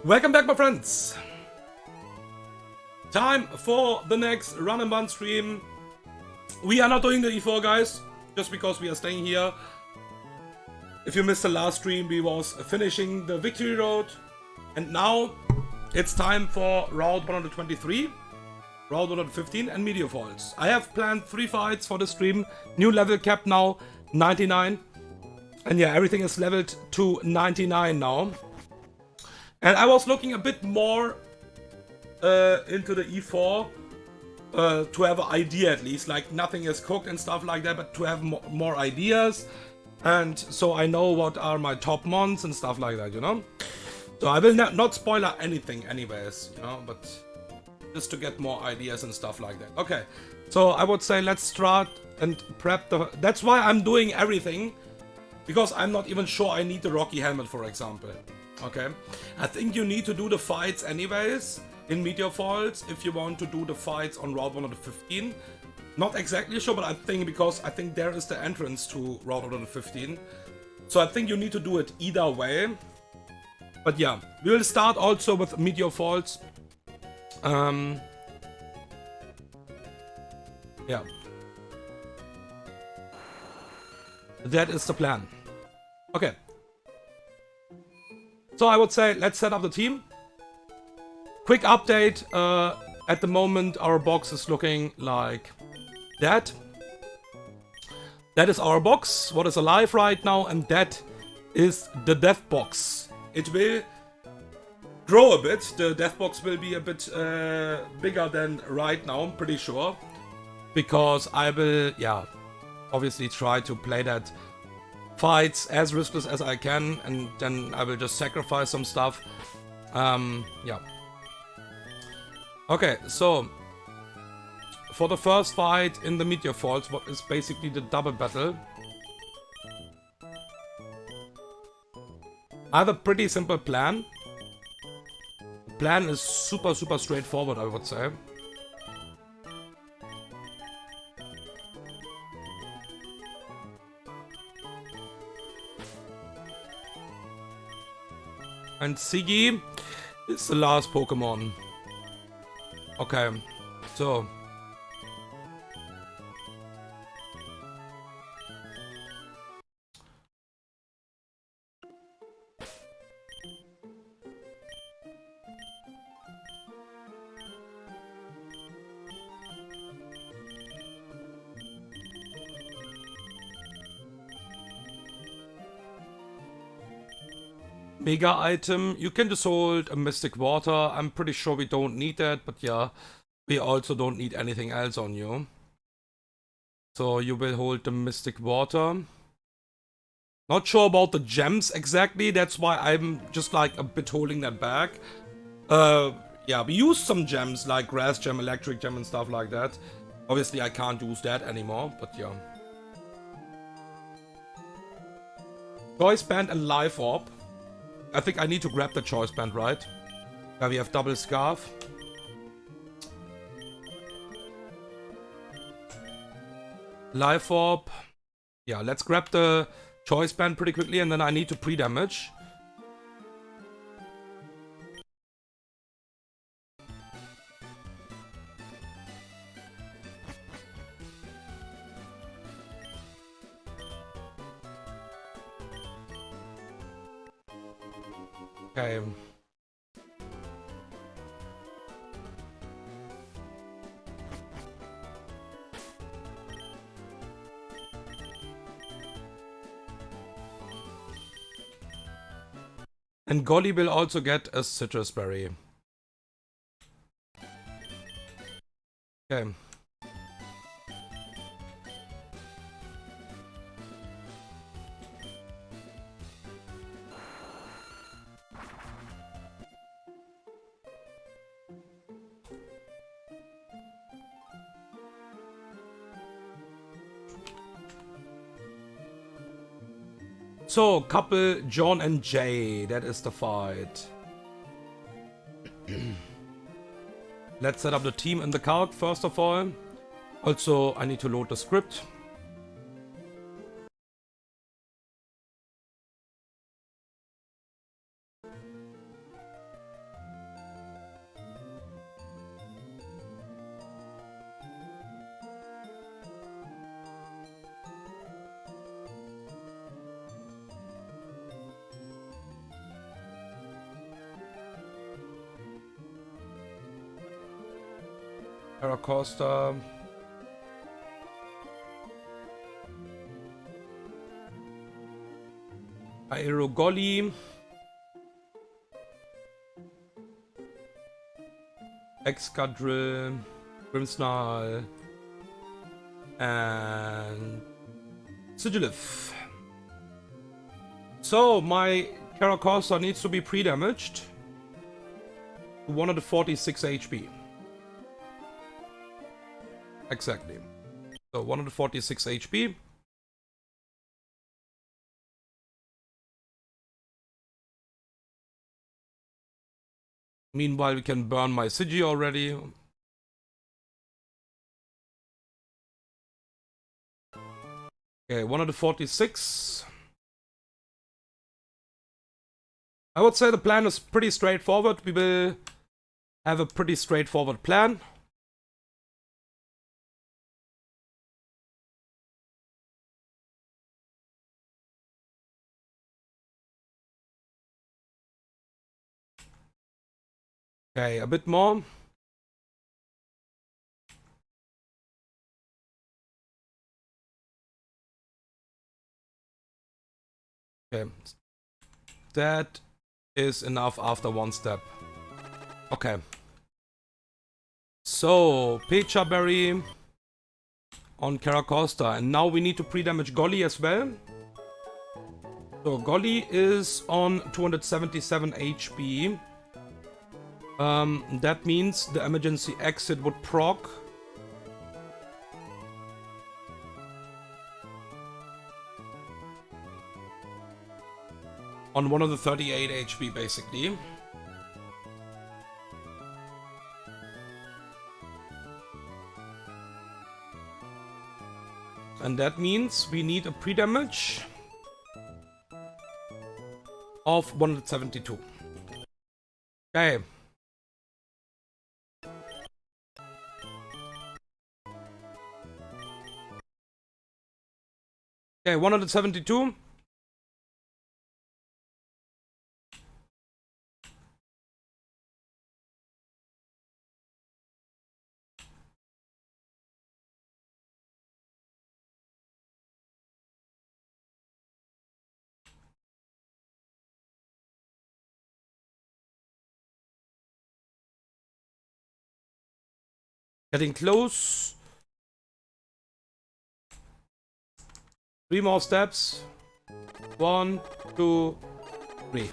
Welcome back, my friends. Time for the next run and bun stream. We are not doing the E4, guys, just because we are staying here. If you missed the last stream, we was finishing the victory road, and now it's time for round 123, round 115, and Meteor Falls. I have planned 3 fights for the stream. New level cap now 99, and yeah, everything is leveled to 99 now. And I was looking a bit more into the E4 to have an idea, at least, like nothing is cooked and stuff like that, but to have more ideas, and so I know what are my top mons and stuff like that, you know. So I will not spoiler anything anyways, you know, but just to get more ideas and stuff like that. Okay, so I would say let's start and prep the... That's why I'm doing everything, because I'm not even sure I need the Rocky helmet, for example. Okay, I think you need to do the fights anyways in Meteor Falls if you want to do the fights on Route 115. Not exactly sure, but I think because I think there is the entrance to Route 115. So I think you need to do it either way. But yeah, we will start also with Meteor Falls. Yeah. That is the plan. Okay. So I would say let's set up the team. Quick update, at the moment our box is looking like that. That is our box, what is alive right now, and that is the death box. It will grow a bit, the death box will be a bit bigger than right now, I'm pretty sure. Because I will, yeah, obviously try to play that fights as riskless as I can, and then I will just sacrifice some stuff. Yeah. Okay, so for the first fight in the Meteor Falls, what is basically the double battle, I have a pretty simple plan. The plan is super straightforward, I would say. And Siggy is the last Pokemon. Okay, so... Mega item, you can just hold a Mystic Water. I'm pretty sure we don't need that, but yeah, we also don't need anything else on you. So you will hold the Mystic Water. Not sure about the gems exactly, that's why I'm just like a bit holding that back. Yeah, we use some gems like Grass Gem, Electric Gem and stuff like that. Obviously I can't use that anymore, but yeah. Choice Band and Life Orb. I think I need to grab the Choice Band, right? Yeah, we have double Scarf. Life Orb. Yeah, let's grab the Choice Band pretty quickly, and then I need to pre-damage. Okay. And Golly will also get a Citrus Berry. Okay. So, couple John and Jay, that is the fight. Let's set up the team in the card first of all. Also, I need to load the script. Paracosta. Aerogolly. Excadrill. Grimmsnarl. And Sigilif. So my Caracosta needs to be pre-damaged to 146 HP. Exactly. So 146 HP. Meanwhile, we can burn my Sigi already. Okay, 146. I would say the plan is pretty straightforward. We will have a pretty straightforward plan. Okay, a bit more. Okay. That is enough after one step. Okay. So, Pecha Berry on Caracosta. And now we need to pre-damage Golly as well. So, Golly is on 277 HP. That means the emergency exit would proc. On one of the 38 HP, basically. And that means we need a pre-damage of 172. Okay. Okay, 172. Getting close. 3 more steps. 1, 2, 3.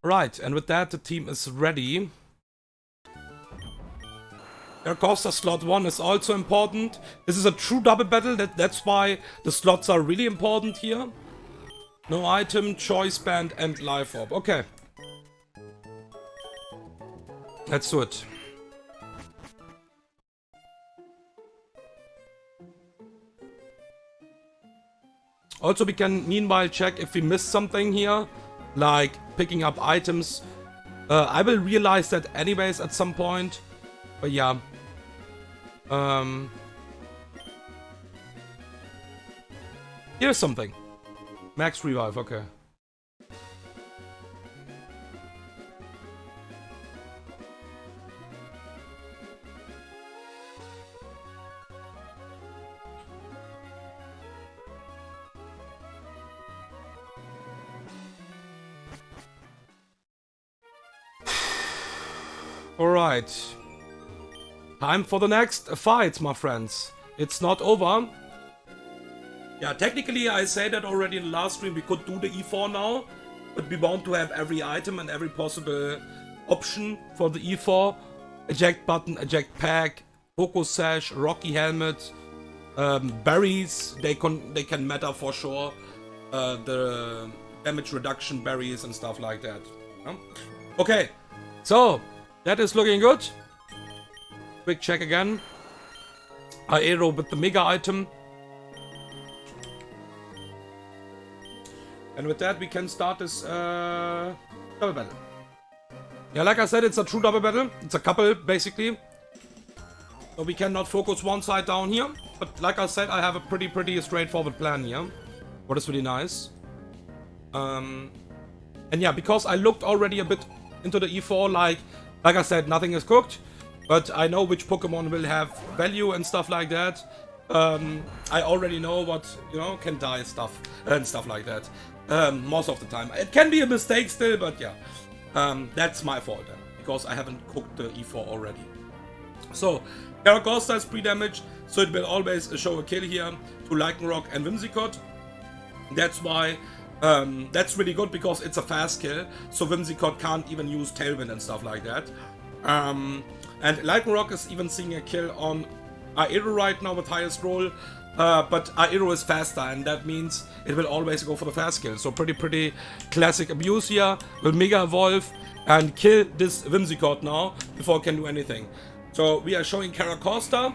Right, and with that, the team is ready. Caracosta slot 1 is also important. This is a true double battle, that's why the slots are really important here. No item, choice band, and life orb. Okay. Let's do it. Also, we can meanwhile check if we missed something here, like picking up items. I will realize that anyways at some point, but yeah. Here's something. Max revive, okay. Alright. Time for the next fight, my friends. It's not over. Yeah, technically I said that already in the last stream, we could do the E4 now. But we want to have every item and every possible option for the E4. Eject button, eject pack, focus sash, rocky helmet, berries, they can matter for sure. The damage reduction berries and stuff like that. Yeah? Okay, so that is looking good. Quick check again. Aero with the mega item. And with that we can start this double battle. Yeah, like I said, it's a true double battle. It's a couple, basically. So we cannot focus one side down here. But like I said, I have a pretty straightforward plan here. What is really nice. And yeah, because I looked already a bit into the E4, like, Like I said, nothing is cooked, but I know which Pokemon will have value and stuff like that. I already know what, you know, can die stuff and stuff like that. Most of the time. It can be a mistake still, but yeah. That's my fault then, because I haven't cooked the E4 already. So, Caracosta is pre-damaged, so it will always show a kill here to Lycanroc and Whimsicott. That's why, that's really good, because it's a fast kill, so Whimsicott can't even use Tailwind and stuff like that. And Lycanroc is even seeing a kill on Aero right now with highest roll, but Aero is faster, and that means it will always go for the fast kill. So pretty classic abuse here. Will Mega Evolve and kill this Whimsicott now before it can do anything. So we are showing Caracosta,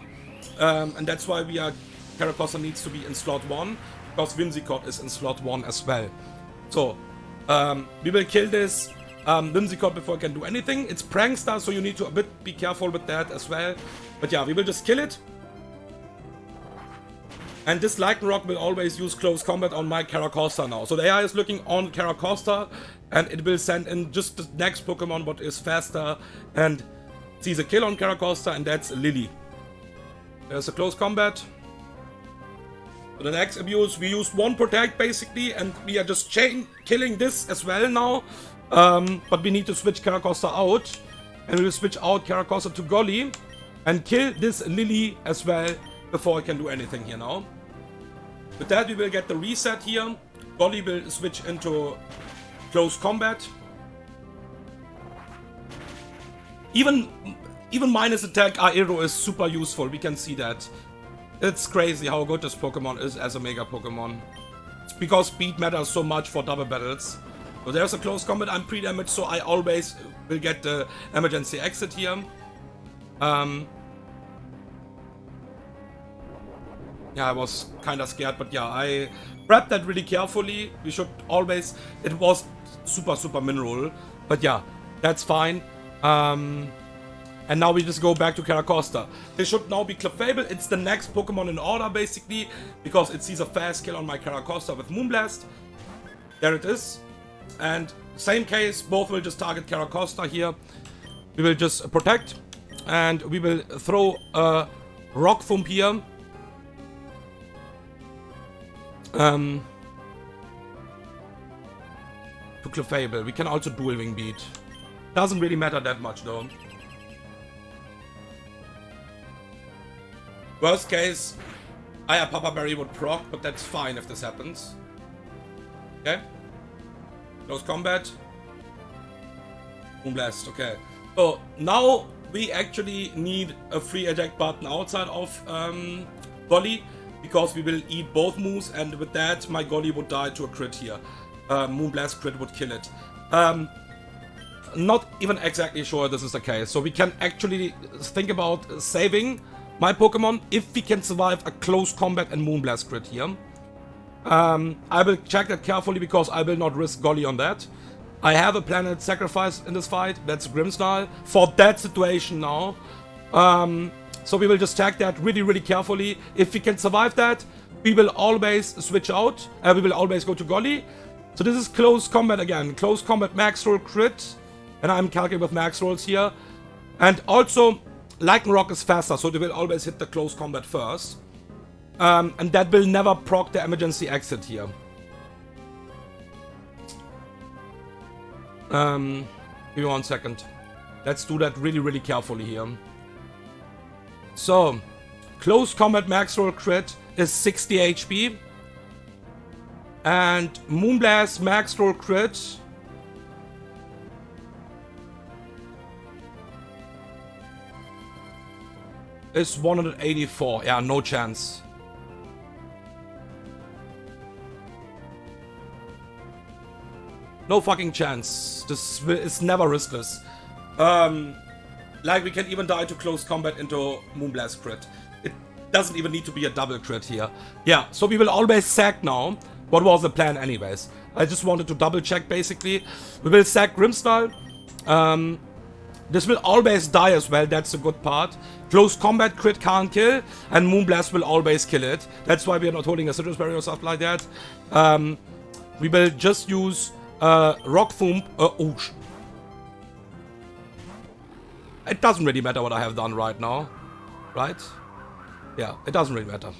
and that's why Caracosta needs to be in slot 1, because Whimsicott is in slot 1 as well. So we will kill this Whimsicott before it can do anything. It's Prankster, so you need to be careful with that as well. But yeah, we will just kill it. And this Lycanroc will always use close combat on my Caracosta now. So the AI is looking on Caracosta, and it will send in just the next Pokemon what is faster and sees a kill on Caracosta, and that's Lily. There's a close combat. For the next abuse, we used 1 Protect basically, and we are just killing this as well now. But we need to switch Caracosta out, and we will switch out Caracosta to Golly and kill this Lily as well before I can do anything here now. With that, we will get the reset here. Golly will switch into close combat. Even minus attack Aero is super useful, we can see that. It's crazy how good this Pokemon is as a Mega Pokemon. It's because speed matters so much for double battles. So there's a close combat, I'm pre-damaged, so I always will get the emergency exit here. Yeah, I was kinda scared, but yeah, I prepped that really carefully. We should always... It was super mineral, but yeah, that's fine. And now we just go back to Caracosta. They should now be Clefable. It's the next Pokemon in order, basically, because it sees a fast kill on my Caracosta with Moonblast. There it is. And same case, both will just target Caracosta here. We will just protect, and we will throw a Rock Thump here. To Clefable. We can also Dual Wing Beat. Doesn't really matter that much though. Worst case, Papa Berry would proc, but that's fine if this happens. Okay. Close combat. Moonblast, okay. So now we actually need a free eject button outside of Golly, because we will eat both moves, and with that my Golly would die to a crit here. Moonblast crit would kill it. Not even exactly sure this is the case, so we can actually think about saving my Pokemon if we can survive a close combat and Moonblast crit here. I will check that carefully, because I will not risk Golly on that. I have a Planet Sacrifice in this fight, that's Grimmsnarl, for that situation now. So we will just check that really carefully. If we can survive that, we will always switch out. We will always go to Golly. So this is close combat again. Close combat max roll crit. And I'm calculating with max rolls here. And also, Lycanroc is faster, so they will always hit the close combat first. And that will never proc the emergency exit here. Give me 1 second. Let's do that really carefully here. So, close combat max roll crit is 60 HP. And Moonblast max roll crit is 184. Yeah, no chance. No fucking chance. This is never riskless. Like, we can even die to close combat into Moonblast crit. It doesn't even need to be a double crit here. Yeah, so we will always sack now. What was the plan anyways? I just wanted to double check basically. We will sack Grimmsnarl. This will always die as well, that's the good part. Close combat crit can't kill, and Moonblast will always kill it. That's why we are not holding a Citrus Berry or stuff like that. We will just use Rock Thump. it doesn't really matter what I have done right now. Right? Yeah, it doesn't really matter.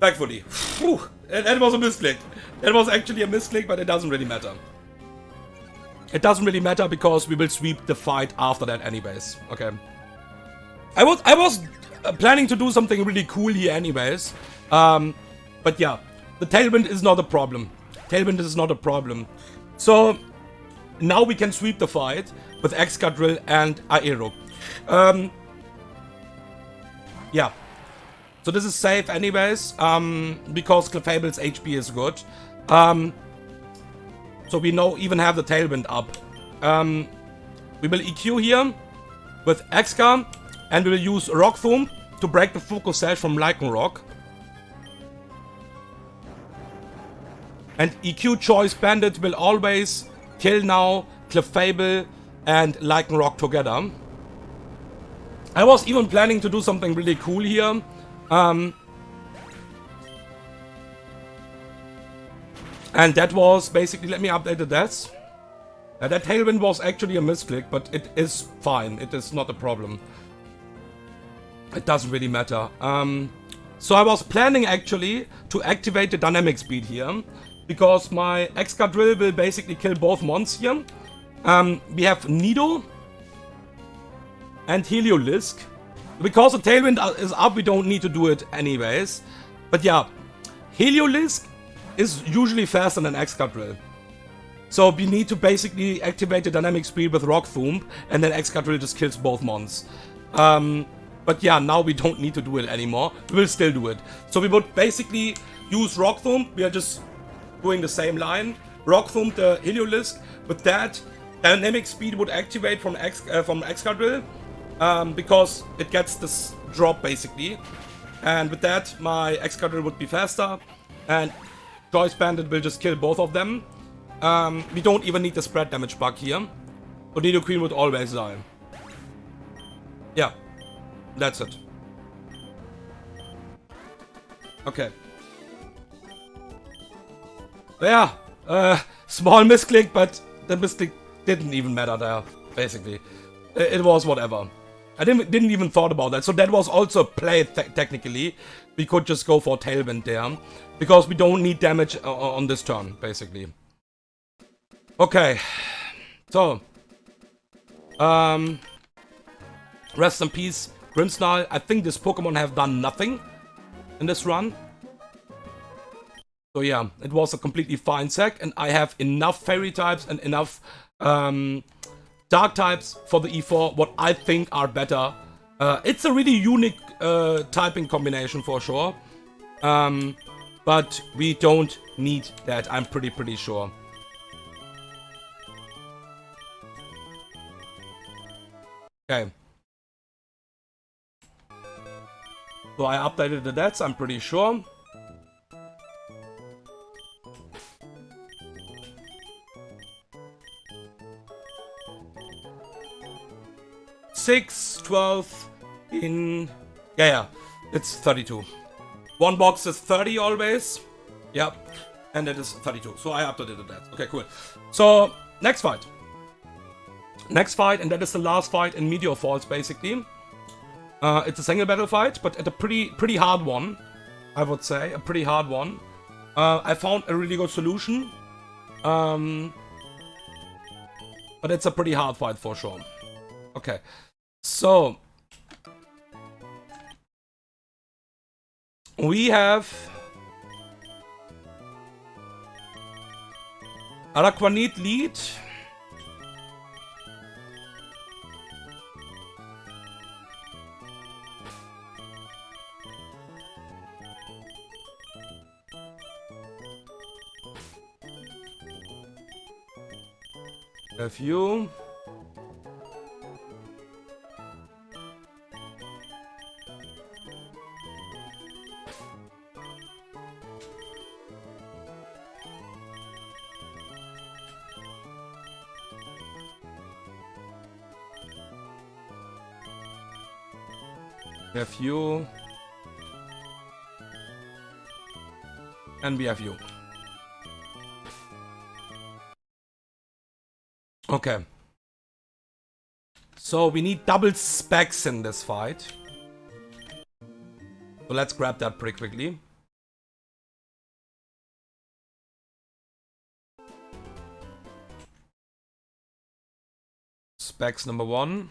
Thankfully. Whew, that was a misclick. That was actually a misclick, but it doesn't really matter. It doesn't really matter because we will sweep the fight after that anyways. Okay. I was planning to do something really cool here anyways. But yeah, the Tailwind is not a problem. Tailwind is not a problem. So now we can sweep the fight with Excadrill and Aero. Yeah. So this is safe anyways, because Clefable's HP is good. So we now even have the Tailwind up. We will EQ here with Exca, and we will use Rock Thump to break the Focus Sash from Lycanroc. And EQ Choice Bandit will always kill now Clefable and Lycanroc together. I was even planning to do something really cool here. And that was basically, let me update the deaths. That Tailwind was actually a misclick, but it is fine. It is not a problem. It doesn't really matter. So I was planning actually to activate the dynamic speed here, because my Excadrill will basically kill both mons here. We have Nido and Heliolisk. Because the Tailwind is up, we don't need to do it anyways. But yeah, Heliolisk is usually faster than Excadrill. So we need to basically activate the dynamic speed with Rock Thump, and then Excadrill just kills both mons. But yeah, now we don't need to do it anymore. We will still do it. So we would basically use Rock Thump. We are just doing the same line. Rock Thump the Heliolisk. With that, dynamic speed would activate from Excadrill. Because it gets this drop basically. And with that, my Excadrill would be faster. And Choice Bandit will just kill both of them. We don't even need the spread damage bug here. So Nidoqueen would always die. Yeah. That's it. Okay. Yeah. Small misclick, but the misclick didn't even matter there, basically. It was whatever. I didn't even thought about that. So that was also a play technically. We could just go for Tailwind there. Because we don't need damage on this turn, basically. Okay. So. Rest in peace, Grimmsnarl. I think this Pokemon have done nothing in this run. So yeah, it was a completely fine sack. And I have enough Fairy types and enough Dark types for the E4, what I think are better. It's a really unique typing combination for sure. But we don't need that, I'm pretty sure. Okay. So I updated the deaths, I'm pretty sure. Six, 12 in... Yeah, it's 32. One box is 30 always. Yep. And it is 32. So I updated that. Okay, cool. So, next fight. Next fight, and that is the last fight in Meteor Falls, basically. It's a single battle fight, but at a pretty hard one, I would say. A pretty hard one. I found a really good solution. But it's a pretty hard fight for sure. Okay. So, we have Araquanid lead. A few. We have you. And we have you. Okay. So we need double specs in this fight. So let's grab that pretty quickly. Specs number 1.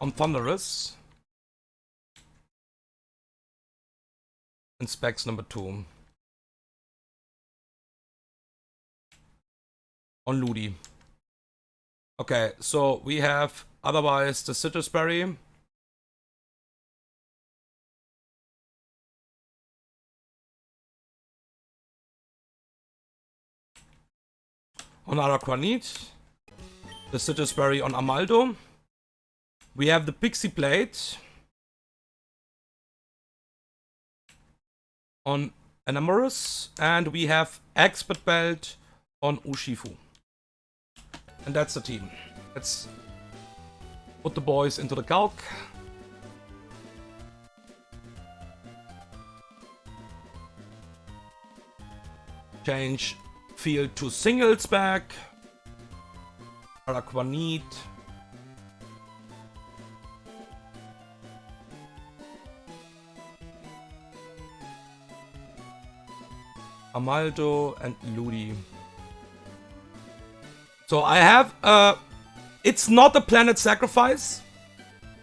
On Thunderous. And specs number 2. On Ludi. Okay, so we have otherwise the Citrus Berry. On Araquanid. The Citrus Berry on Amaldo. We have the Pixie Plate on Enamorous, and we have Expert Belt on Urshifu. And that's the team. Let's put the boys into the calc. Change field to singles back. Araquanid. Amaldo and Ludi. So I have, it's not a planet sacrifice,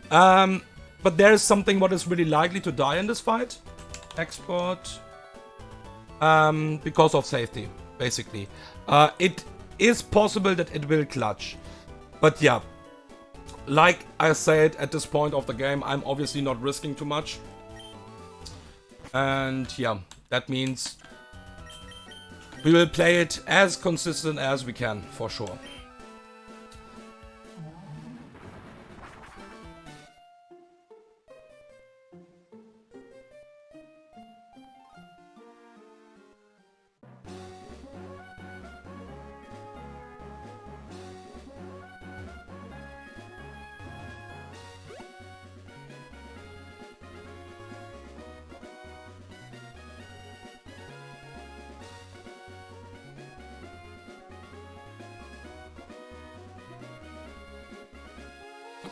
but there is something what is really likely to die in this fight. Export, because of safety, basically. It is possible that it will clutch, but yeah, like I said, at this point of the game, I'm obviously not risking too much, and yeah, that means we will play it as consistent as we can, for sure.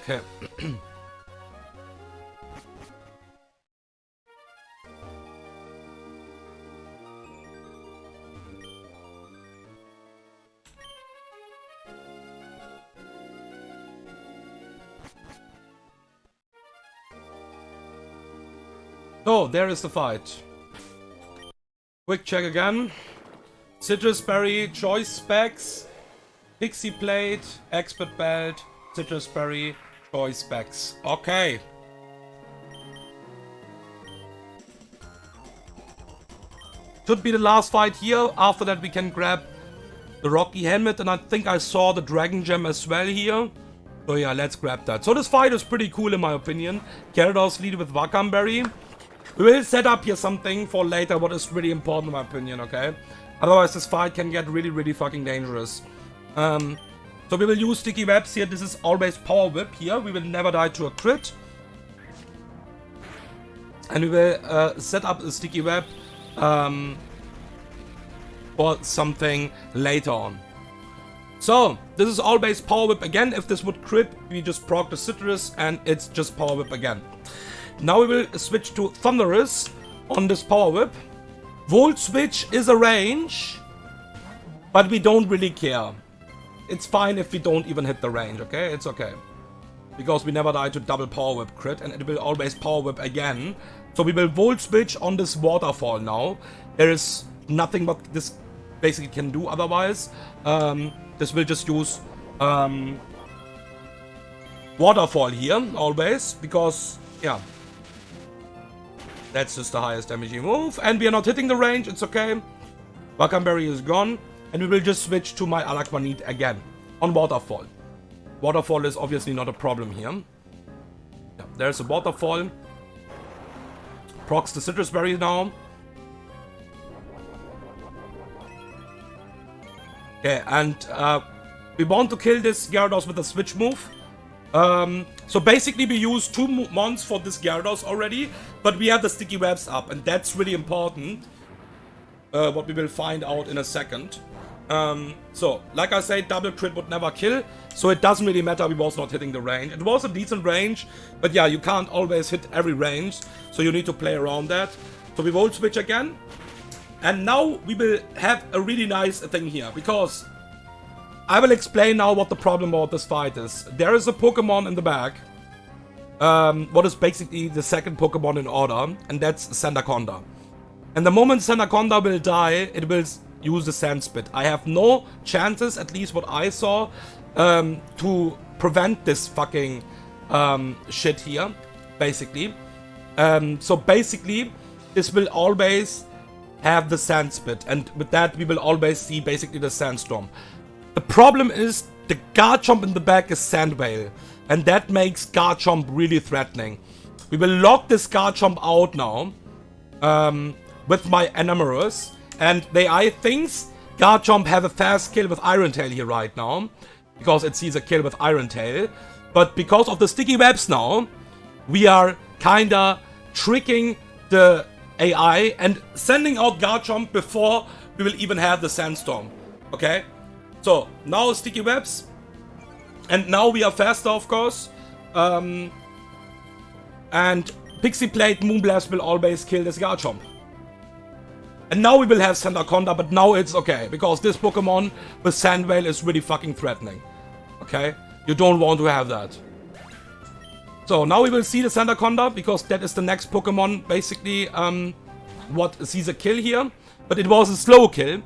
Okay. Oh, there is the fight. Quick check again. Citrus Berry, Choice Specs, Pixie Plate, Expert Belt, Citrus Berry, Choice Specs. Okay. Should be the last fight here. After that we can grab the Rocky Helmet, and I think I saw the Dragon Gem as well here. So yeah, let's grab that. So this fight is pretty cool in my opinion. Gyarados lead with Vakamberry. We will set up here something for later what is really important in my opinion, okay? Otherwise this fight can get really, really fucking dangerous. So we will use Sticky Webs here. This is always Power Whip here. We will never die to a crit. And we will set up a Sticky Web for something later on. So, this is always Power Whip again. If this would crit, we just proc the Citrus and it's just Power Whip again. Now we will switch to Thunderous on this Power Whip. Volt Switch is a range, but we don't really care. It's fine if we don't even hit the range, okay? It's okay. Because we never die to double Power Whip crit, and it will always Power Whip again. So we will Volt Switch on this Waterfall now. There is nothing what this basically can do otherwise. This will just use Waterfall here, always. Because, yeah. That's just the highest damaging move. And we are not hitting the range, it's okay. Vakamberry is gone. And we will just switch to my Araquanid again. On Waterfall. Waterfall is obviously not a problem here. Yeah, there's a Waterfall. Procs the Citrus Berry now. Okay, and we want to kill this Gyarados with a switch move. So basically we use 2 mons for this Gyarados already, but we have the sticky webs up, and that's really important. What we will find out in a second. So, like I said, double crit would never kill, so it doesn't really matter we was not hitting the range. It was a decent range, but yeah, you can't always hit every range, so you need to play around that. So we Volt Switch again, and now we will have a really nice thing here, because I will explain now what the problem about this fight is. There is a Pokemon in the back, what is basically the second Pokemon in order, and that's Sandaconda. And the moment Sandaconda will die, it will use the Sand Spit. I have no chances, at least what I saw, to prevent this fucking shit here, basically. So basically, this will always have the Sand Spit, and with that we will always see basically the Sandstorm. The problem is the Garchomp in the back is Sand Veil, and that makes Garchomp really threatening. We will lock this Garchomp out now with my Enamorous, and the AI thinks Garchomp have a fast kill with Iron Tail here right now, because it sees a kill with Iron Tail. But because of the sticky webs now, we are kinda tricking the AI and sending out Garchomp before we will even have the Sandstorm. Okay? So, now sticky webs. And now we are faster, of course. And Pixie Plate Moonblast will always kill this Garchomp. And now we will have Sandaconda, but now it's okay, because this Pokemon with Sand Veil is really fucking threatening. Okay? You don't want to have that. So now we will see the Sandaconda, because that is the next Pokemon, basically, what sees a kill here. But it was a slow kill.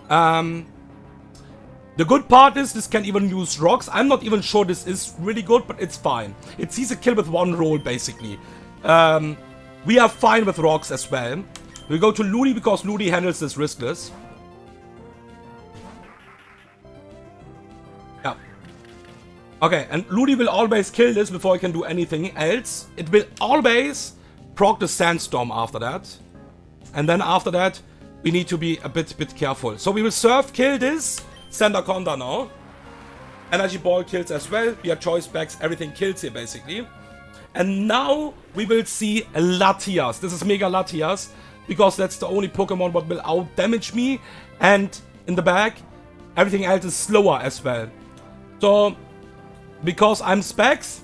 The good part is this can even use rocks. I'm not even sure this is really good, but it's fine. It sees a kill with 1 roll, basically. We are fine with rocks as well. We go to Ludi because Ludi handles this riskless. Yeah. Okay, and Ludi will always kill this before I can do anything else. It will always proc the Sandstorm after that. And then after that, we need to be a bit careful. So we will surf kill this Sandaconda now. Energy Ball kills as well. We have choice backs, everything kills here basically. And now we will see Latias. This is Mega Latias, because that's the only Pokemon what will out-damage me. And in the back, everything else is slower as well. So, because I'm Specs,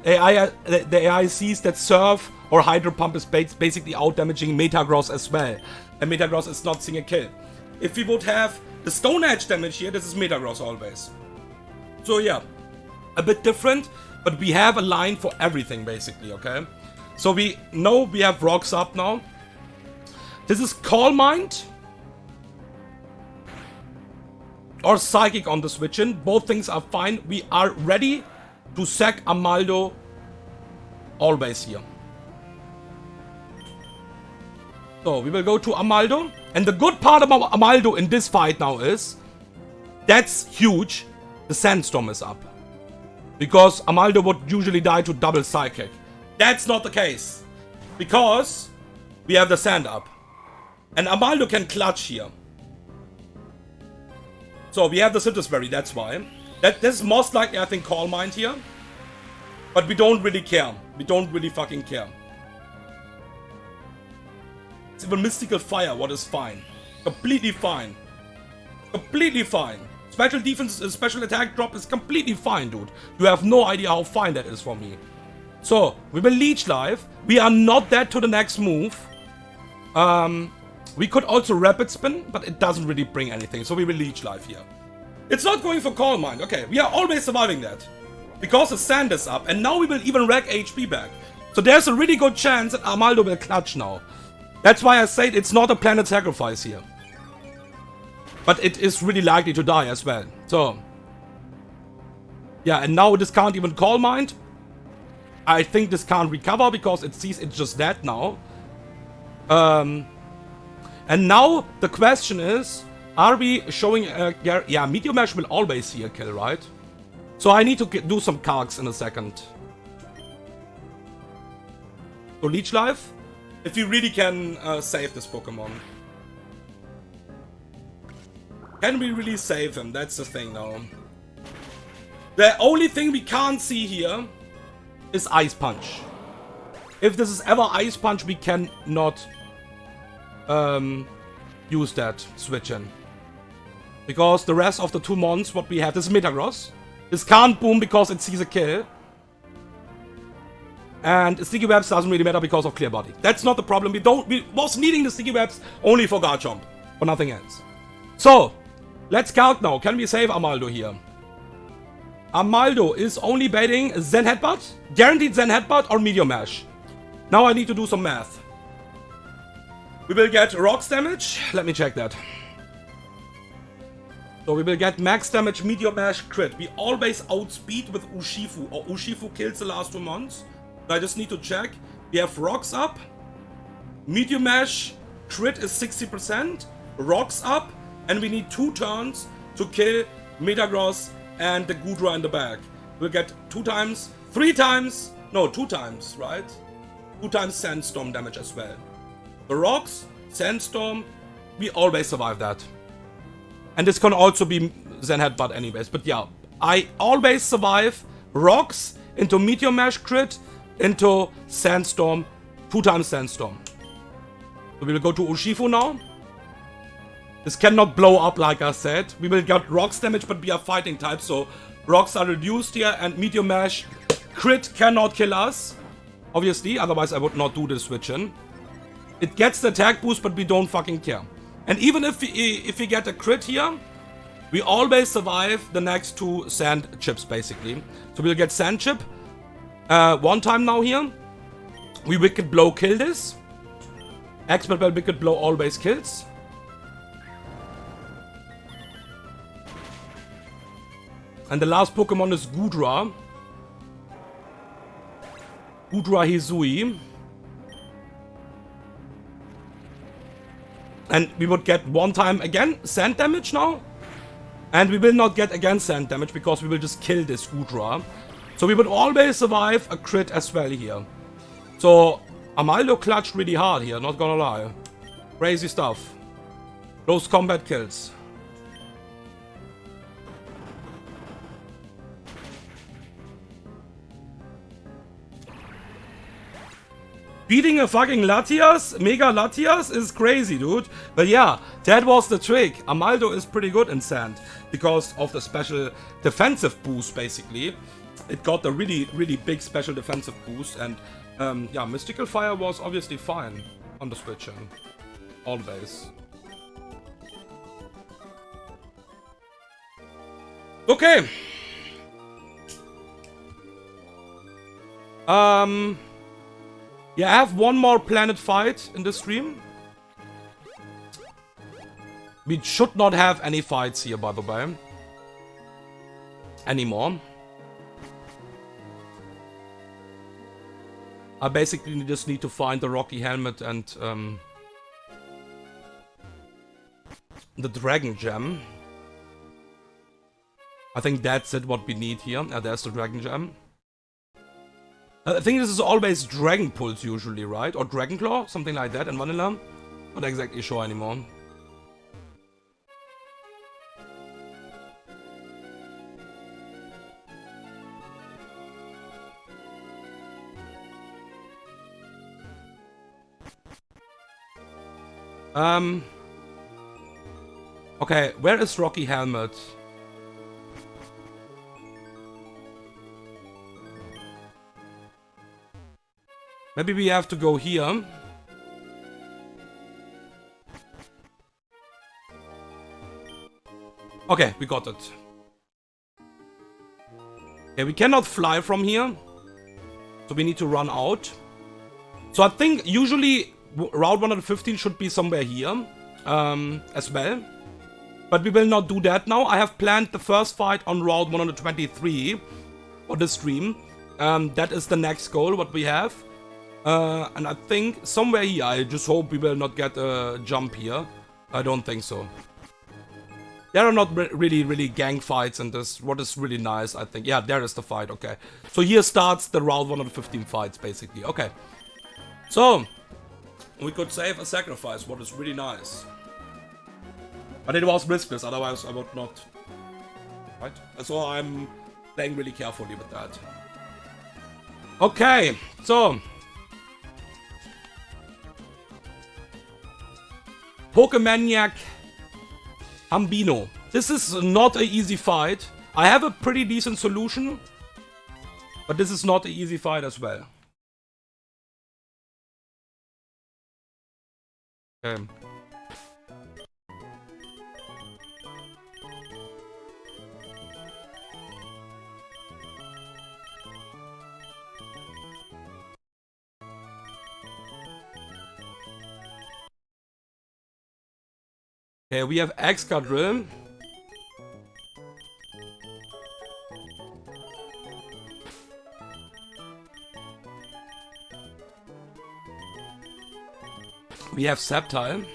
the AI sees that Surf or Hydro Pump is basically out-damaging Metagross as well. And Metagross is not seeing a kill. If we would have the Stone Edge damage here, this is Metagross always. So yeah, a bit different, but we have a line for everything basically, okay? So we know we have rocks up now. This is Calm Mind or Psychic on the switch in. Both things are fine. We are ready to sack Amaldo always here. So we will go to Amaldo. And the good part about Amaldo in this fight now is, that's huge, the Sandstorm is up. Because Amaldo would usually die to double Psychic. That's not the case. Because we have the Sand up. And Amaldo can clutch here. So we have the Citrus Berry, that's why. This is most likely, I think, Calm Mind here. But we don't really care. We don't really fucking care. It's even Mystical Fire, what is fine. Completely fine. Completely fine. Special defense, special attack drop is completely fine, dude. You have no idea how fine that is for me. So, we will Leech Life. We are not dead to the next move. We could also Rapid Spin, but it doesn't really bring anything. So we will Leech Life here. It's not going for Calm Mind. Okay, we are always surviving that. Because the Sand is up. And now we will even rack HP back. So there's a really good chance that Amaldo will clutch now. That's why I said it's not a Planet Sacrifice here. But it is really likely to die as well. So. Yeah, and now this can't even Calm Mind. I think this can't recover because it sees it's just dead now. And now the question is, are we showing yeah, Meteor Mash will always see a kill, right? So I need to do some calcs in a second. So Leech Life, if you really can save this Pokemon. Can we really save him? That's the thing now. The only thing we can't see here is Ice Punch. If this is ever Ice Punch, we cannot use that switch in. Because the rest of the 2 mons, what we have, this is Metagross. This can't boom because it sees a kill. And Sticky Webs doesn't really matter because of Clear Body. That's not the problem. We was needing the Sticky Webs only for Garchomp, for nothing else. So, let's count now. Can we save Armaldo here? Armaldo is only baiting Zen Headbutt, guaranteed Zen Headbutt, or Meteor Mash. Now I need to do some math. We will get Rocks damage. Let me check that. So we will get max damage, Meteor Mash, crit. We always outspeed with Urshifu, or Urshifu kills the last 2 mons. I just need to check. We have Rocks up. Meteor Mash, crit is 60%. Rocks up. And we need 2 turns to kill Metagross and the Goodra in the back. We'll get 2 times, 3 times, no, 2 times, right? 2 times Sandstorm damage as well. The Rocks, Sandstorm, we always survive that. And this can also be Zen Headbutt anyways. But yeah, I always survive Rocks into Meteor Mash crit, into Sandstorm, 2 times Sandstorm. So we will go to Urshifu now. This cannot blow up like I said. We will get Rocks damage, but we are fighting types, so Rocks are reduced here, and Meteor Mash crit cannot kill us. Obviously, otherwise I would not do the switch in. It gets the attack boost, but we don't fucking care. And even if we get a crit here, we always survive the next 2 sand chips, basically. So we'll get Sand Chip 1 time now here. We Wicked Blow kill this. Expert Bell Wicked Blow always kills. And the last Pokemon is Goodra. Goodra Hisui. And we would get 1 time again sand damage now. And we will not get again sand damage because we will just kill this Goodra. So we would always survive a crit as well here. So Armaldo clutched really hard here, not gonna lie. Crazy stuff. Close combat kills. Beating a fucking Latias, Mega Latias, is crazy, dude. But yeah, that was the trick. Armaldo is pretty good in Sand because of the special defensive boost, basically. It got a really, really big special defensive boost. And yeah, Mystical Fire was obviously fine on the switch. Always. Okay. Yeah, I have 1 more planet fight in this stream. We should not have any fights here, by the way. Anymore. I basically just need to find the Rocky Helmet and the Dragon Gem. I think that's it, what we need here. There's the Dragon Gem. I think this is always Dragon Pulse usually, right? Or Dragon Claw, something like that in Vanilla. Not exactly sure anymore. Okay, where is Rocky Helmet? Maybe we have to go here. Okay, we got it. Okay, we cannot fly from here. So we need to run out. So I think usually Route 115 should be somewhere here. As well. But we will not do that now. I have planned the first fight on Route 123 for this stream. That is the next goal, what we have. And I think somewhere here, I just hope we will not get a jump here. I don't think so. There are not really gang fights in this, what is really nice, I think. Yeah, there is the fight, okay. So here starts the Route 115 fights, basically. Okay. So, we could save a sacrifice, what is really nice. But it was riskless, otherwise I would not. Right? So I'm playing really carefully with that. Okay, so Pokemaniac Hambino. This is not an easy fight. I have a pretty decent solution, but this is not an easy fight as well. Okay. Okay, we have Excadrill. We have Sceptile.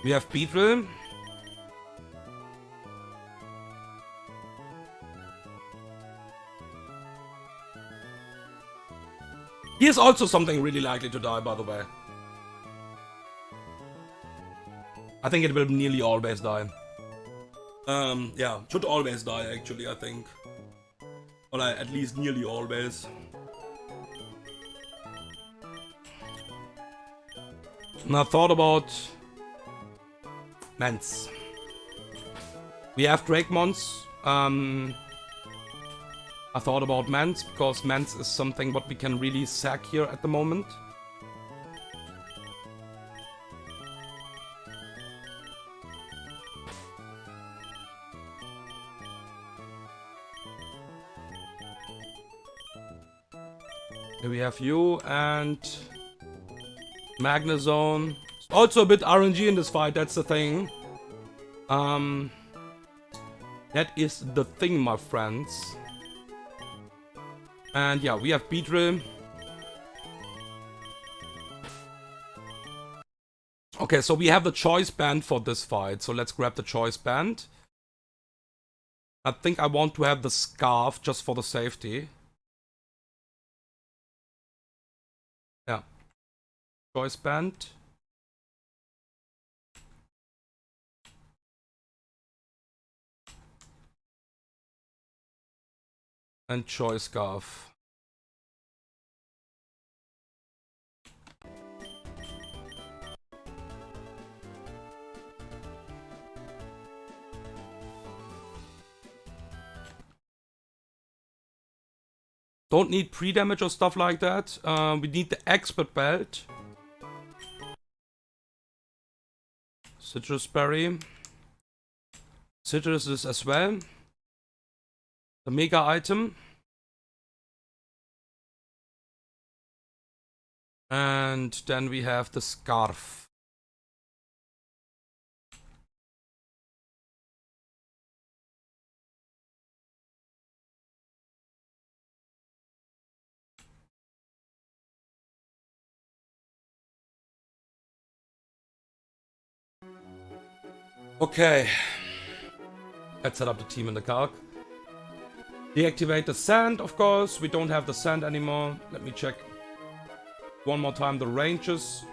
We have Beedrill. He is also something really likely to die, by the way. I think it will nearly always die. Yeah, should always die, actually, I think. Or like, at least nearly always. And I thought about Mance. We have Drakemons. I thought about Mance because Mance is something what we can really sack here at the moment. Here we have you and Magnezone. Also a bit RNG in this fight, that's the thing. That is the thing, my friends. And yeah, we have Beedrill. Okay, so we have the choice band for this fight. So let's grab the choice band. I think I want to have the scarf just for the safety. Yeah. Choice band. And choice scarf. Don't need pre-damage or stuff like that. We need the expert belt. Citrus berry. Citruses as well. The mega item. And then we have the scarf. Okay. Let's set up the team in the calc. Deactivate the sand, of course. We don't have the sand anymore. Let me check one more time the ranges.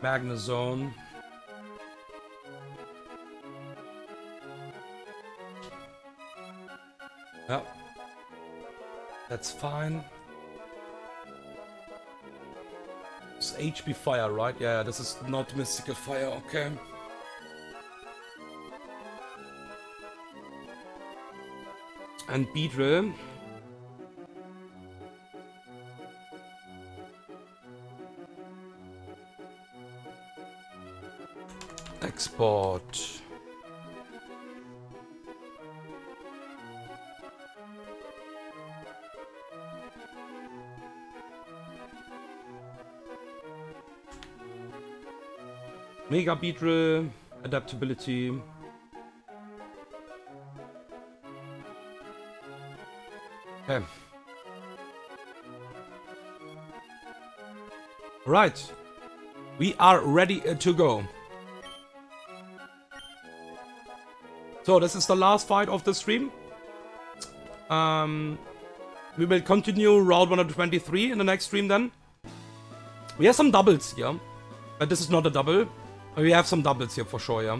Magnezone. Yeah. That's fine. It's HP fire, right? Yeah, this is not mystical fire, okay. And Beedrill. Export. Mega Beedrill, adaptability. Okay. Right. We are ready to go. So this is the last fight of the stream. We will continue Route 123 in the next stream then. We have some doubles here. But this is not a double. We have some doubles here for sure, yeah.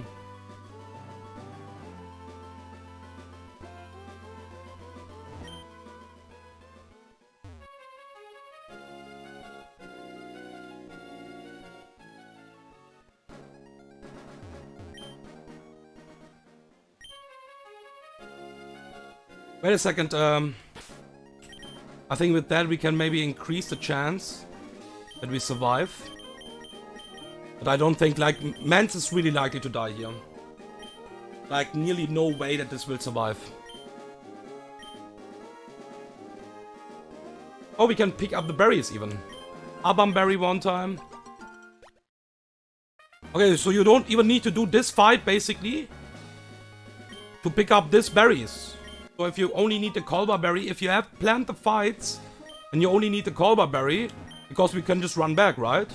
Wait a second, I think with that we can maybe increase the chance that we survive. But I don't think, like, Mance is really likely to die here. Like, nearly no way that this will survive. Oh, we can pick up the berries even. Abam berry one time. Okay, so you don't even need to do this fight, basically, to pick up these berries. So if you only need the Colba berry, if you have planned the fights, and you only need the Colba berry, because we can just run back, right?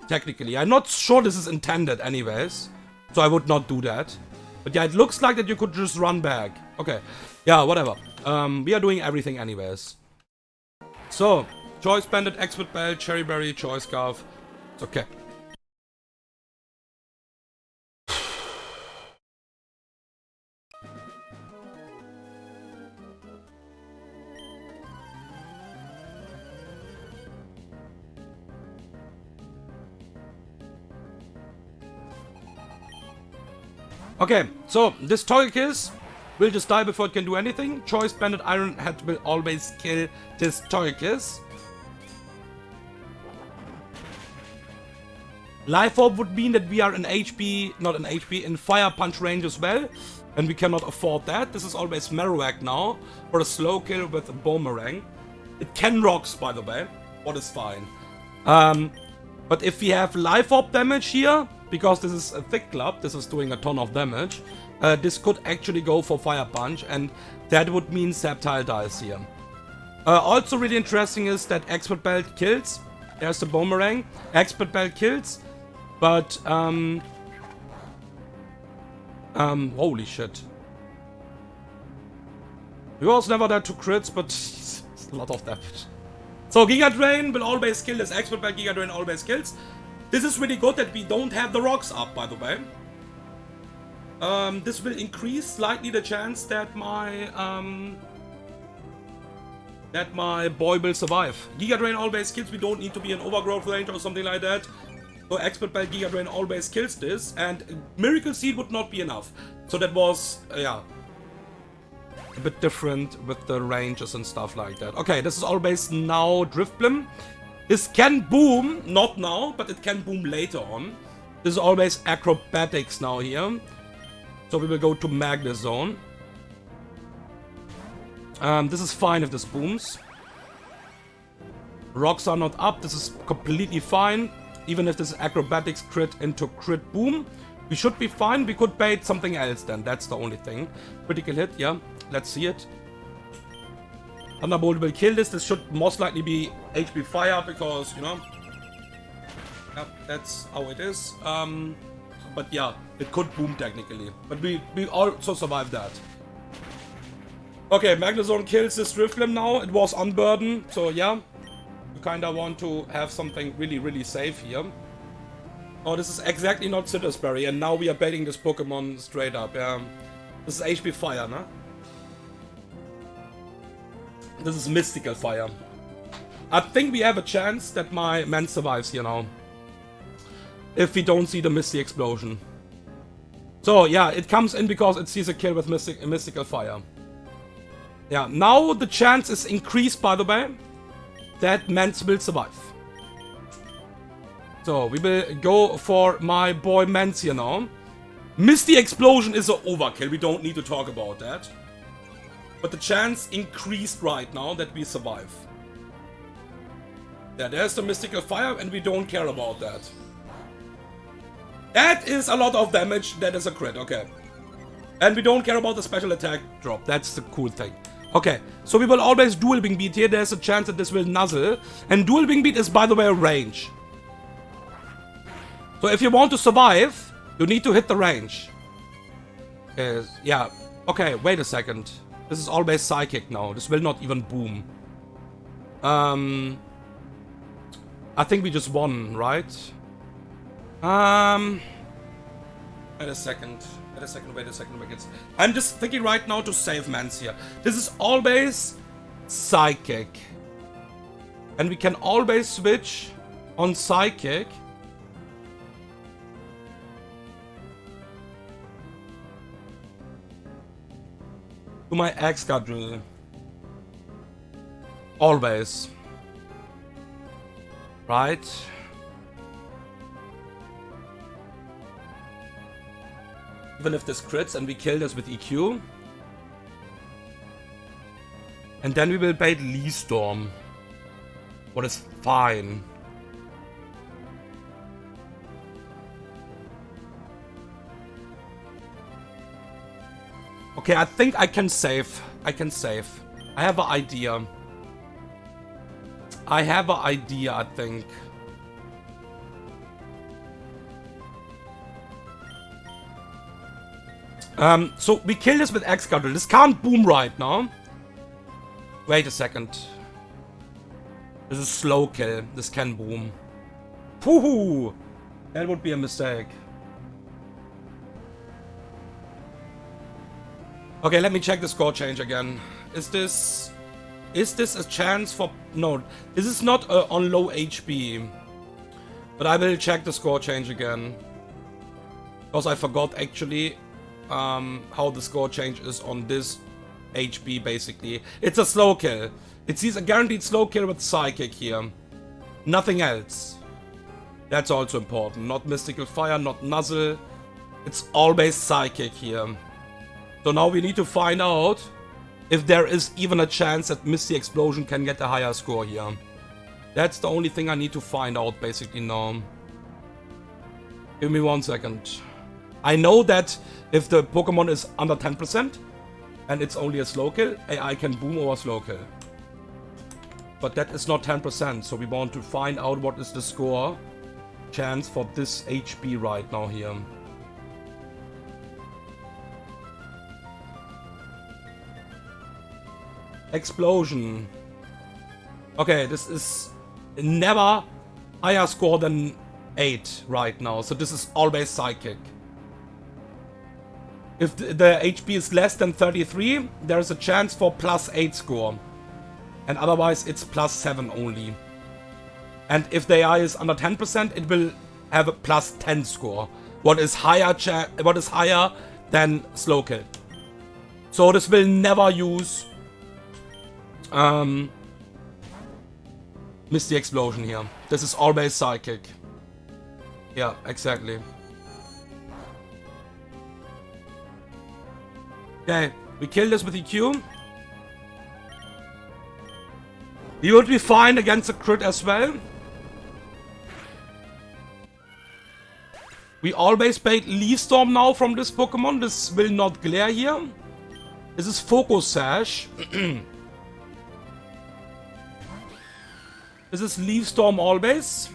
Technically. I'm not sure this is intended anyways, so I would not do that. But yeah, it looks like that you could just run back. Okay. Yeah, whatever. We are doing everything anyways. So, Choice Bandit, Expert Belt, Cherry Berry, Choice Scarf. It's okay. Okay, so this Togekiss will just die before it can do anything. Choice Bandit Iron Head will always kill this Togekiss. Life Orb would mean that we are in HP, not in HP, in Fire Punch range as well. And we cannot afford that. This is always Marowak now for a slow kill with a Boomerang. It can rocks, by the way. What is fine. But if we have Life Orb damage here, because this is a thick club, this is doing a ton of damage, this could actually go for Fire Punch, and that would mean Sceptile dies here. Also really interesting is that Expert Belt kills. There's the Boomerang. Expert Belt kills, but holy shit. He was never there to crits, but it's a lot of damage. So Giga Drain will always kill this Expert Belt. Giga Drain always kills. This is really good that we don't have the rocks up, by the way. This will increase slightly the chance that my boy will survive. Giga Drain always kills. We don't need to be in overgrowth range or something like that. So Expert Belt Giga Drain always kills this, and Miracle Seed would not be enough. So that was yeah, a bit different with the ranges and stuff like that. Okay, this is always now Drifblim. This can boom, not now, but it can boom later on. This is always Acrobatics now here. So we will go to Magnet Zone. This is fine if this booms. Rocks are not up, this is completely fine. Even if this Acrobatics crit into crit boom, we should be fine. We could bait something else then, that's the only thing. Critical hit, yeah, let's see it. Thunderbolt will kill this. This should most likely be HP Fire because, you know, yeah, that's how it is. But yeah, it could boom technically. But we also survived that. Okay, Magnezone kills this Drifblim now. It was unburdened, so yeah. You kinda want to have something really, really safe here. Oh, this is exactly not Citrus Berry, and now we are baiting this Pokemon straight up, yeah. This is HP Fire, no? This is Mystical Fire. I think we have a chance that my man survives here now. If we don't see the Misty Explosion. So yeah, it comes in because it sees a kill with Mystical Fire. Yeah, now the chance is increased, by the way, that Mance will survive. So we will go for my boy Mance here now. Misty Explosion is an overkill, we don't need to talk about that. But the chance increased right now that we survive. Yeah, there's the Mystical Fire and we don't care about that. That is a lot of damage, that is a crit, okay. And we don't care about the special attack drop, that's the cool thing. Okay, so we will always Dual Wing Beat here, there's a chance that this will nuzzle. And Dual Wing Beat is, by the way, a range. So if you want to survive, you need to hit the range. Yeah. Okay, wait a second. This is always psychic now. This will not even boom. I think we just won, right? Wait a second. I'm just thinking right now to save mans here. This is always psychic. And we can always switch on psychic. To my Excadrill. Always. Right? Even if this crits and we kill this with EQ. And then we will bait Lee Storm. What is fine. Okay, I think I can save. I have an idea. I think. So we kill this with Excadrill. This can't boom right now. Wait a second. This is slow kill. This can boom. Woohoo! That would be a mistake. Okay, let me check the score change again. Is this a chance for... No, this is not on low HP. But I will check the score change again. Because I forgot actually how the score change is on this HP basically. It's a slow kill. It sees a guaranteed slow kill with Psychic here. Nothing else. That's also important. Not Mystical Fire, not Nuzzle. It's always Psychic here. So now we need to find out if there is even a chance that Misty Explosion can get a higher score here. That's the only thing I need to find out basically now. Give me 1 second. I know that if the Pokemon is under 10% and it's only a slow kill, AI can boom over slow kill. But that is not 10%, so we want to find out what is the score chance for this HP right now here. Explosion. Okay, this is never higher score than 8 right now, so this is always Psychic. If the HP is less than 33, there is a chance for +8 score. And otherwise it's +7 only. And if the AI is under 10%, it will have a +10 score. What is higher than slow kill. So this will never use Misty Explosion here. This is always Psychic. Yeah, exactly. Okay, we kill this with EQ. We would be fine against a crit as well. We always bait Leaf Storm now from this Pokemon. This will not glare here. This is Focus Sash. This is Leaf Storm always.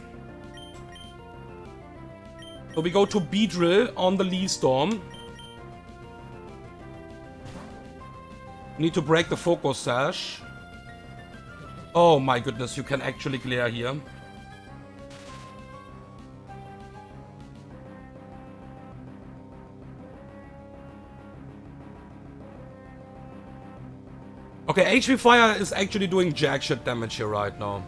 So we go to Beedrill on the Leaf Storm. Need to break the Focus Sash. Oh my goodness, you can actually glare here. Okay, HP Fire is actually doing jack shit damage here right now.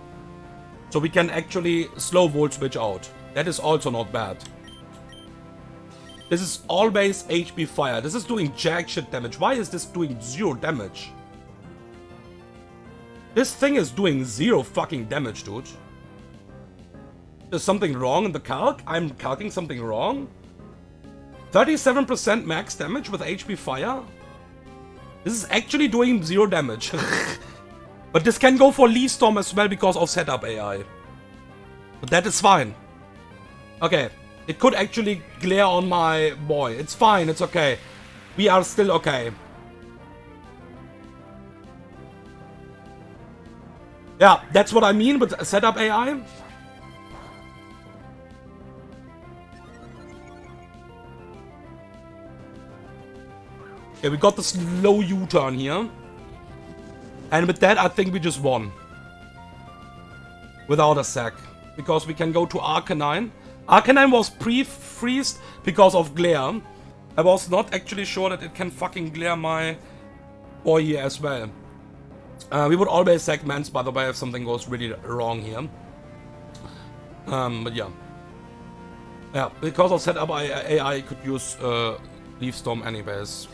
So we can actually slow Volt Switch out. That is also not bad. This is always HP Fire. This is doing jack shit damage. Why is this doing 0 damage? This thing is doing 0 fucking damage, dude. There's something wrong in the calc? I'm calcing something wrong? 37% max damage with HP Fire? This is actually doing 0 damage. But this can go for Leaf Storm as well because of setup AI. But that is fine. Okay. It could actually glare on my boy. It's fine, it's okay. We are still okay. Yeah, that's what I mean with setup AI. Okay, we got the slow U-turn here. And with that, I think we just won. Without a sack. Because we can go to Arcanine. Arcanine was pre-freezed because of glare. I was not actually sure that it can fucking glare my boy here as well. We would always sack Mance, by the way, if something goes really wrong here. But yeah. Yeah, because of setup AI, I could use Leaf Storm anyways.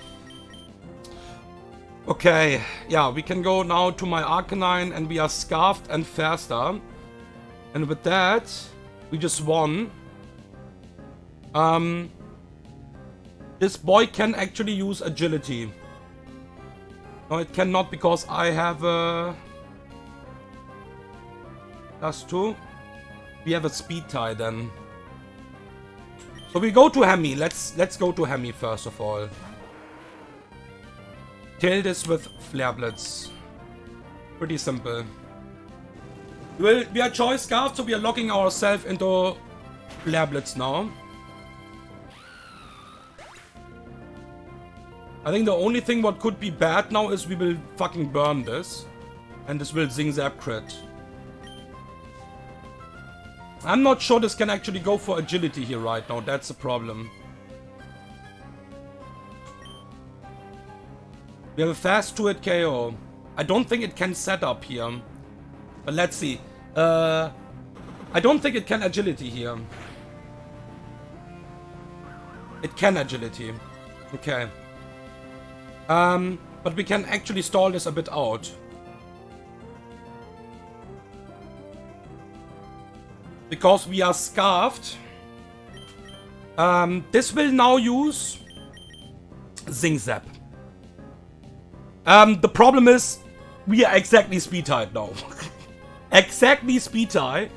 Okay, yeah, we can go now to my Arcanine and we are Scarfed and faster. And with that, we just won. This boy can actually use agility. No, it cannot because I have a +2. We have a speed tie then. So we go to Hemi. Let's go to Hemi first of all. Kill this with Flare Blitz. Pretty simple. We are Choice Scarf, so we are locking ourselves into Flare Blitz now. I think the only thing what could be bad now is we will fucking burn this. And this will Zing Zap crit. I'm not sure this can actually go for agility here right now. That's the problem. We have a fast 2-hit KO. I don't think it can set up here. But let's see. I don't think it can agility here. It can agility. Okay. But we can actually stall this a bit out. Because we are Scarfed. This will now use Zing Zap. The problem is we are exactly speed tied now. Exactly speed tie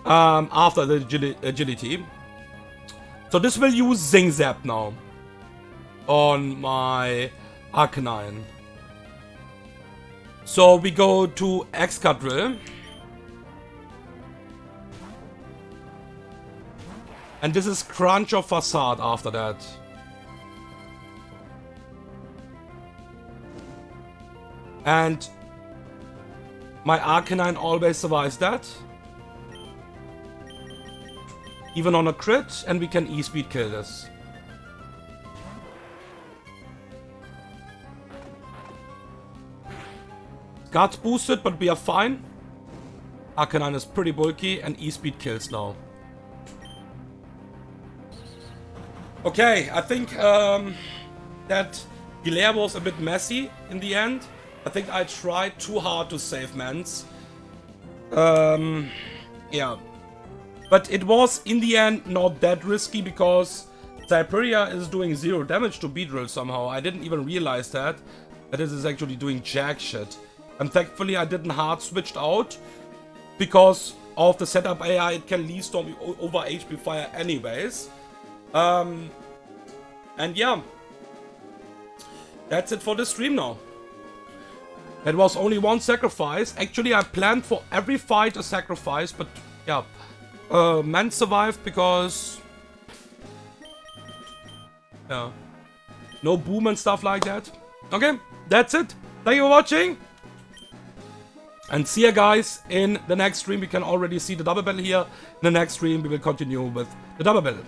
after the agility. So this will use Zing Zap now on my Arcanine. So we go to Excadrill. And this is Crunch of Facade after that. And my Arcanine always survives that. Even on a crit, and we can E-speed kill this. Guard's boosted, but we are fine. Arcanine is pretty bulky, and E-speed kills now. Okay, I think that Glare was a bit messy in the end. I think I tried too hard to save Mance. Yeah. But it was, in the end, not that risky because Cyperia is doing 0 damage to Beedrill somehow. I didn't even realize that it is actually doing jack shit. And thankfully I didn't hard switched out because of the setup AI. It can Leaf Storm over HP Fire anyways. And yeah, that's it for this stream now. That was only one sacrifice. Actually, I planned for every fight a sacrifice, but yeah, Mance survived because yeah, no boom and stuff like that. Okay, that's it. Thank you for watching. And see you guys in the next stream. We can already see the double battle here. In the next stream, we will continue with the double battle.